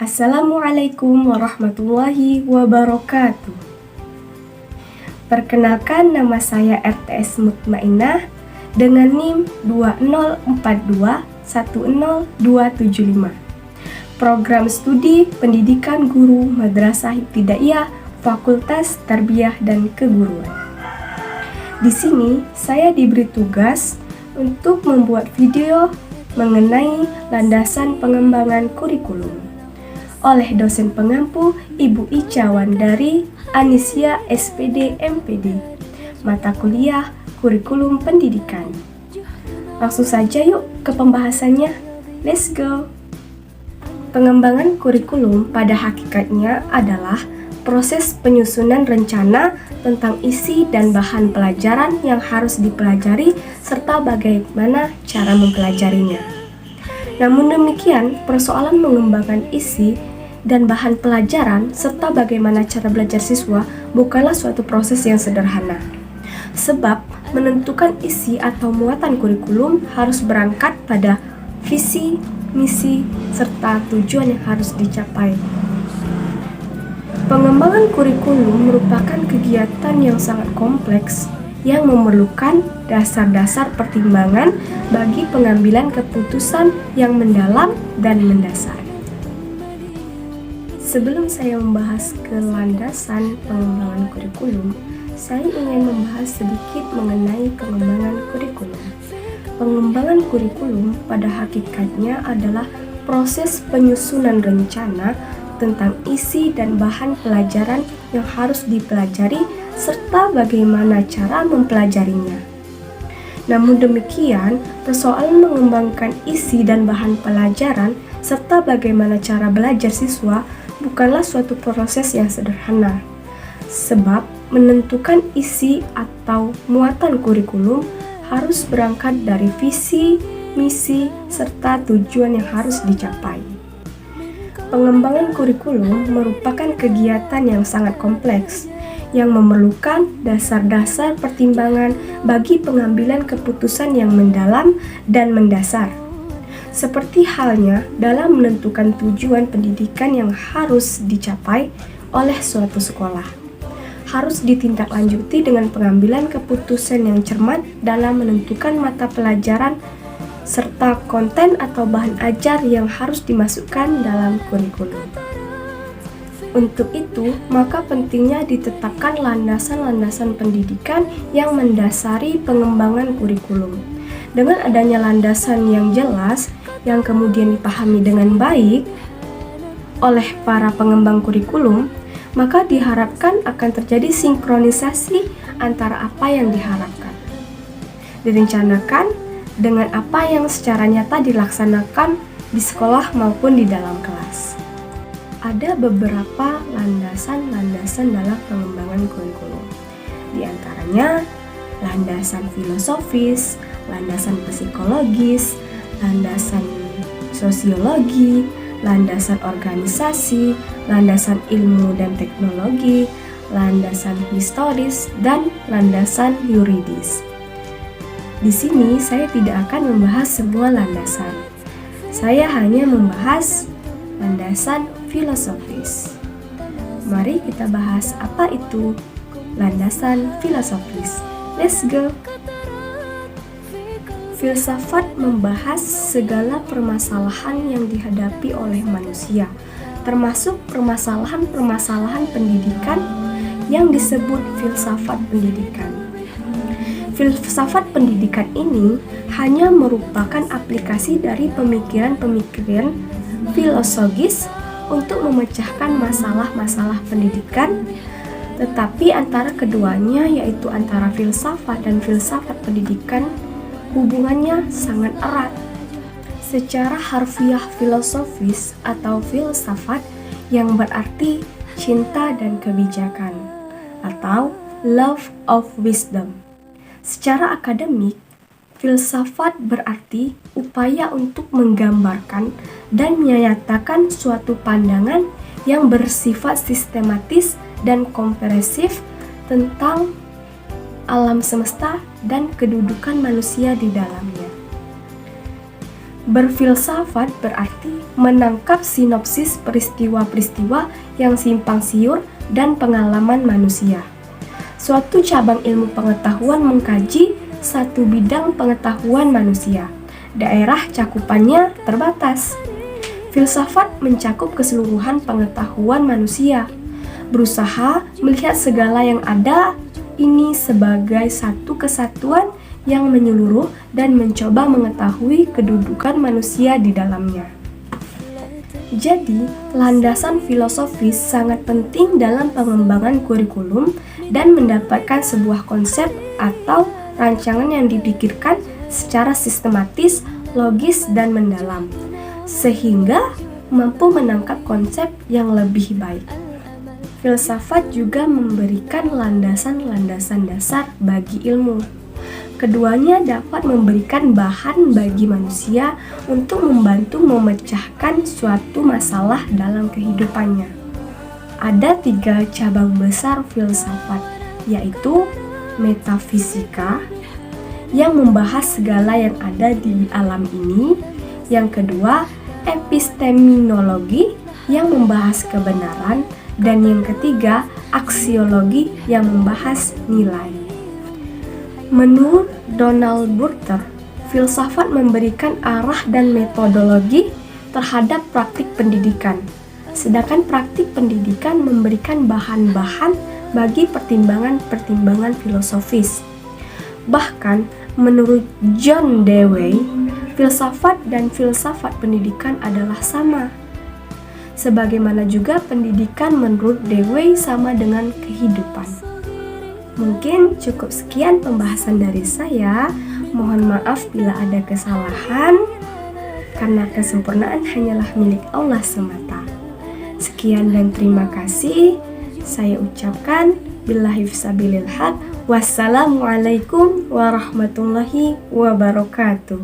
Assalamualaikum warahmatullahi wabarakatuh. Perkenalkan, nama saya RTS Mutmainah dengan NIM 204210275. Program Studi Pendidikan Guru Madrasah Ibtidaiyah Fakultas Tarbiyah dan Keguruan. Di sini saya diberi tugas untuk membuat video mengenai landasan pengembangan kurikulum oleh dosen pengampu Ibu Ica Wandari Anisya SPD MPD, mata kuliah Kurikulum Pendidikan. Langsung saja yuk ke pembahasannya. Let's go. Pengembangan kurikulum pada hakikatnya adalah proses penyusunan rencana tentang isi dan bahan pelajaran yang harus dipelajari serta bagaimana cara mempelajarinya. Namun demikian, persoalan mengembangkan isi dan bahan pelajaran serta bagaimana cara belajar siswa bukanlah suatu proses yang sederhana. Sebab menentukan isi atau muatan kurikulum harus berangkat pada visi, misi, serta tujuan yang harus dicapai. Pengembangan kurikulum merupakan kegiatan yang sangat kompleks yang memerlukan dasar-dasar pertimbangan bagi pengambilan keputusan yang mendalam dan mendasar. Sebelum saya membahas ke landasan pengembangan kurikulum, saya ingin membahas sedikit mengenai pengembangan kurikulum. Pengembangan kurikulum pada hakikatnya adalah proses penyusunan rencana tentang isi dan bahan pelajaran yang harus dipelajari serta bagaimana cara mempelajarinya. Namun demikian, persoalan mengembangkan isi dan bahan pelajaran serta bagaimana cara belajar siswa bukanlah suatu proses yang sederhana. Sebab menentukan isi atau muatan kurikulum harus berangkat dari visi, misi, serta tujuan yang harus dicapai. Pengembangan kurikulum merupakan kegiatan yang sangat kompleks yang memerlukan dasar-dasar pertimbangan bagi pengambilan keputusan yang mendalam dan mendasar. Seperti halnya dalam menentukan tujuan pendidikan yang harus dicapai oleh suatu sekolah, harus ditindaklanjuti dengan pengambilan keputusan yang cermat dalam menentukan mata pelajaran serta konten atau bahan ajar yang harus dimasukkan dalam kurikulum. Untuk itu, maka pentingnya ditetapkan landasan-landasan pendidikan yang mendasari pengembangan kurikulum. Dengan adanya landasan yang jelas, yang kemudian dipahami dengan baik oleh para pengembang kurikulum, maka diharapkan akan terjadi sinkronisasi antara apa yang diharapkan, direncanakan dengan apa yang secara nyata dilaksanakan di sekolah maupun di dalam kelas. Ada beberapa landasan-landasan dalam pengembangan kurikulum. Di antaranya landasan filosofis, landasan psikologis, landasan sosiologi, landasan organisasi, landasan ilmu dan teknologi, landasan historis, dan landasan yuridis. Di sini saya tidak akan membahas semua landasan. Saya hanya membahas landasan filosofis. Mari kita bahas apa itu landasan filosofis. Let's go! Filsafat membahas segala permasalahan yang dihadapi oleh manusia, termasuk permasalahan-permasalahan pendidikan yang disebut filsafat pendidikan. Filsafat pendidikan ini hanya merupakan aplikasi dari pemikiran-pemikiran filosofis untuk memecahkan masalah-masalah pendidikan, tetapi antara keduanya, yaitu antara filsafat dan filsafat pendidikan, hubungannya sangat erat. Secara harfiah filosofis atau filsafat yang berarti cinta dan kebijakan atau love of wisdom. Secara akademik, filsafat berarti upaya untuk menggambarkan dan menyatakan suatu pandangan yang bersifat sistematis dan komprehensif tentang alam semesta dan kedudukan manusia di dalamnya. Berfilsafat berarti menangkap sinopsis peristiwa-peristiwa yang simpang siur dan pengalaman manusia. Suatu cabang ilmu pengetahuan mengkaji satu bidang pengetahuan manusia. Daerah cakupannya terbatas. Filsafat mencakup keseluruhan pengetahuan manusia, berusaha melihat segala yang ada ini sebagai satu kesatuan yang menyeluruh dan mencoba mengetahui kedudukan manusia di dalamnya. Jadi, landasan filosofis sangat penting dalam pengembangan kurikulum dan mendapatkan sebuah konsep atau rancangan yang dipikirkan secara sistematis, logis, dan mendalam, sehingga mampu menangkap konsep yang lebih baik. Filsafat juga memberikan landasan-landasan dasar bagi ilmu. Keduanya dapat memberikan bahan bagi manusia untuk membantu memecahkan suatu masalah dalam kehidupannya. Ada 3 cabang besar filsafat, yaitu metafisika, yang membahas segala yang ada di alam ini. Yang kedua, epistemologi, yang membahas kebenaran. Dan yang ketiga, aksiologi, yang membahas nilai. Menurut Donald Butler, filsafat memberikan arah dan metodologi terhadap praktik pendidikan, sedangkan praktik pendidikan memberikan bahan-bahan bagi pertimbangan-pertimbangan filosofis. Bahkan, menurut John Dewey, filsafat dan filsafat pendidikan adalah sama. Sebagaimana juga pendidikan menurut Dewey sama dengan kehidupan. Mungkin cukup sekian pembahasan dari saya. Mohon maaf bila ada kesalahan, karena kesempurnaan hanyalah milik Allah semata. Sekian dan terima kasih. Saya ucapkan billahi fisabilil haq. Wassalamualaikum warahmatullahi wabarakatuh.